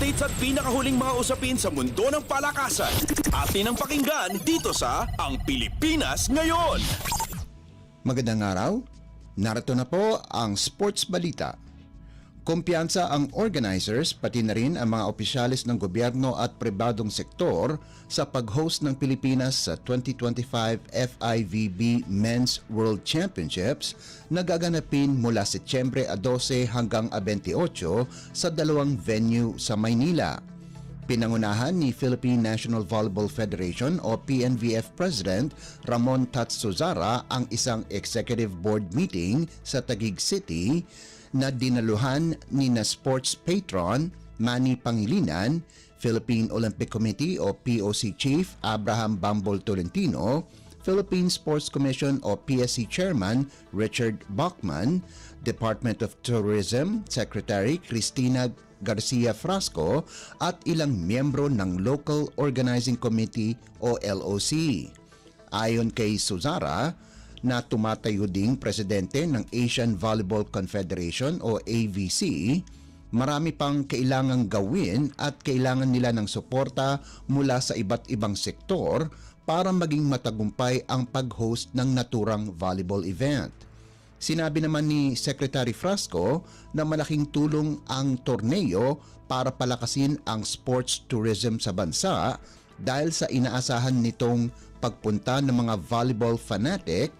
Updates at pinakahuling mga usapin sa mundo ng palakasan. Atin ang pakinggan dito sa Ang Pilipinas Ngayon. Magandang araw. Narito na po ang sports balita. Kumpiyansa ang organizers pati na rin ang mga opisyalis ng gobyerno at pribadong sektor sa pag-host ng Pilipinas sa 2025 FIVB Men's World Championships na gaganapin mula Setyembre 12 hanggang 28 sa dalawang venue sa Maynila. Pinangunahan ni Philippine National Volleyball Federation o PNVF President Ramon Tatsuzara ang isang executive board meeting sa Taguig City na dinaluhan ni na sports patron Manny Pangilinan, Philippine Olympic Committee o POC Chief Abraham Bambol Tolentino, Philippine Sports Commission o PSC Chairman Richard Bachman, Department of Tourism Secretary Cristina Garcia Frasco at ilang miyembro ng Local Organizing Committee o LOC. Ayon kay Suzara, na tumatayo ding presidente ng Asian Volleyball Confederation o AVC, marami pang kailangang gawin at kailangan nila ng suporta mula sa iba't ibang sektor para maging matagumpay ang pag-host ng naturang volleyball event. Sinabi naman ni Secretary Frasco na malaking tulong ang torneo para palakasin ang sports tourism sa bansa dahil sa inaasahan nitong pagpunta ng mga volleyball fanatic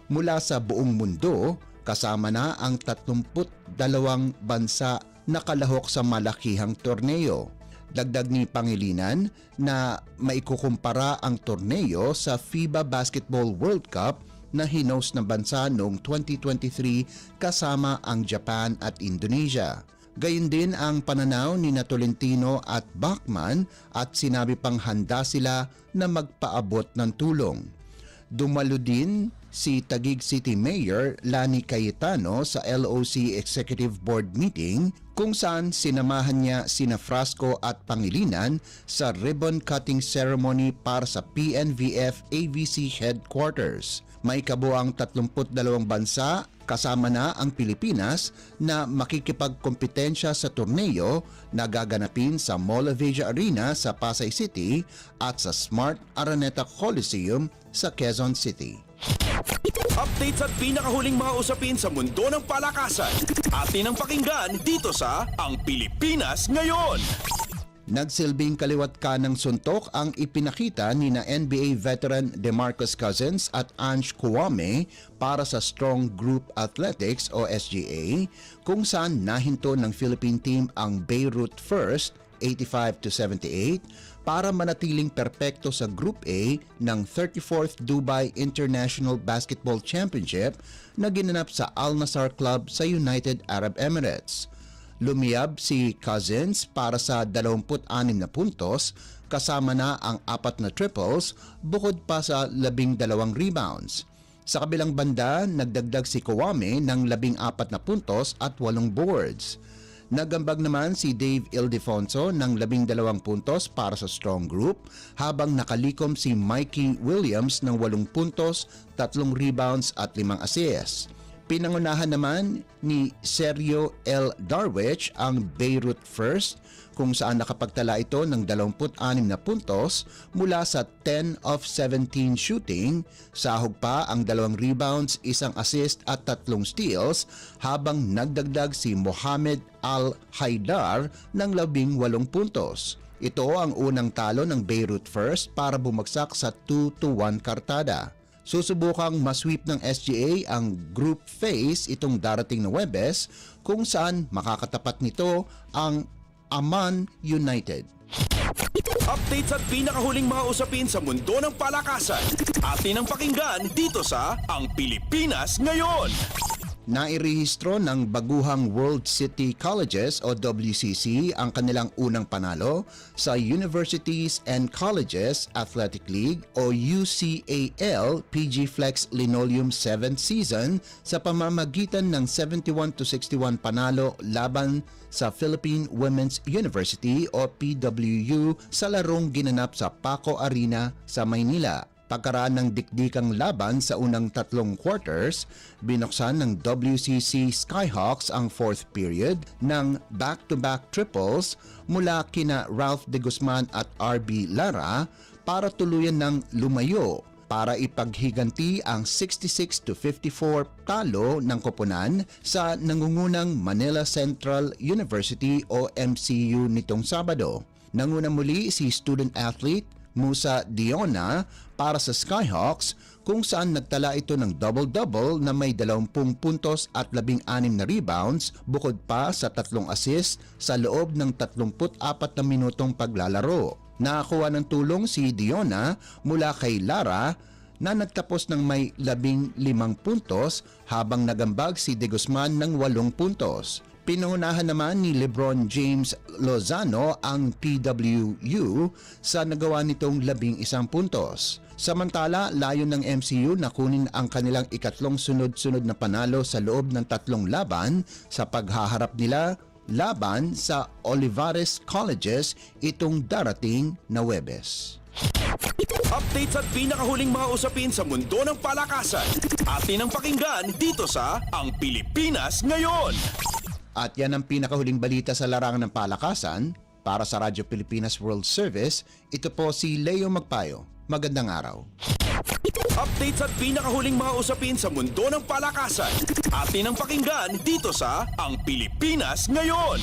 mula sa buong mundo, kasama na ang 32 bansa na kalahok sa malakihang torneo. Dagdag ni Pangilinan na maikukumpara ang torneo sa FIBA Basketball World Cup na hinost ng bansa noong 2023 kasama ang Japan at Indonesia. Gayun din ang pananaw ni Tolentino at Bachman at sinabi pang handa sila na magpaabot ng tulong. Dumalo din si Taguig City Mayor Lani Cayetano sa LOC Executive Board meeting kung saan sinamahan niya sina Frasco at Pangilinan sa ribbon cutting ceremony para sa PNVF AVC headquarters. May kabuang 32 bansa kasama na ang Pilipinas na makikipagkompetensya sa torneo na gaganapin sa Mall of Asia Arena sa Pasay City at sa Smart Araneta Coliseum sa Quezon City. Updates at pinakahuling mga usapin sa mundo ng palakasan. Atin ang pakinggan dito sa Ang Pilipinas Ngayon. Nagsilbing kaliwat kanang suntok ang ipinakita ni na NBA veteran DeMarcus Cousins at Ange Kouame para sa Strong Group Athletics o SGA kung saan nahinto ng Philippine team ang Beirut First 85-78 para manatiling perpekto sa Group A ng 34th Dubai International Basketball Championship na ginanap sa Al Nassr Club sa United Arab Emirates. Lumiyab si Cousins para sa 26 na puntos kasama na ang 4 na triples bukod pa sa 12 rebounds. Sa kabilang banda, nagdagdag si Kouame ng 14 na puntos at 8 boards. Nagambag naman si Dave Ildefonso ng 12 puntos para sa Strong Group habang nakalikom si Mikey Williams ng 8 puntos, 3 rebounds at 5 assists. Pinangunahan naman ni Sergio L. Darwich ang Beirut First kung saan nakapagtala ito ng 26 na puntos mula sa 10 of 17 shooting, sahog pa ang 2 rebounds, 1 assist at 3 steals habang nagdagdag si Mohamed Al-Haidar ng 18 puntos. Ito ang unang talo ng Beirut First para bumagsak sa 2-1 kartada. Susubukang masweep ng SGA ang group phase itong darating na Huwebes kung saan makakatapat nito ang Amman United. Updates at pinakahuling mga usapin sa mundo ng palakasan. Atin ang pakinggan dito sa Ang Pilipinas Ngayon. Nairehistro ng Baguhang World City Colleges o WCC ang kanilang unang panalo sa Universities and Colleges Athletic League o UCAL PG Flex Linoleum 7th season sa pamamagitan ng 71-61 panalo laban sa Philippine Women's University o PWU sa larong ginanap sa Paco Arena sa Maynila. Pagkaraan ng dikdikang laban sa unang tatlong quarters, binuksan ng WCC Skyhawks ang fourth period ng back-to-back triples mula kina Ralph De Guzman at RB Lara para tuluyan ng lumayo para ipaghiganti ang 66-54 talo ng koponan sa nangungunang Manila Central University o MCU nitong Sabado. Nanguna muli si student athlete Musa Diona para sa Skyhawks kung saan nagtala ito ng double-double na may 20 puntos at 16 na rebounds bukod pa sa 3 assists sa loob ng 34 na minutong paglalaro. Nakakuha ng tulong si Diona mula kay Lara na nagtapos ng may 15 puntos habang nagambag si De Guzman ng 8 puntos. Pinunahan naman ni LeBron James Lozano ang PWU sa nagawa nitong 11 puntos. Samantala, layon ng MCU na kunin ang kanilang ikatlong sunod-sunod na panalo sa loob ng 3 laban sa paghaharap nila laban sa Olivares Colleges itong darating na Huwebes. Updates at pinakahuling mga usapin sa mundo ng palakasan. Atin ang pakinggan dito sa Ang Pilipinas Ngayon. At yan ang pinakahuling balita sa larangan ng palakasan. Para sa Radyo Pilipinas World Service, ito po si Leo Magpayo. Magandang araw. Updates at pinakahuling mga usapin sa mundo ng palakasan. Atin ang pakinggan dito sa Ang Pilipinas Ngayon.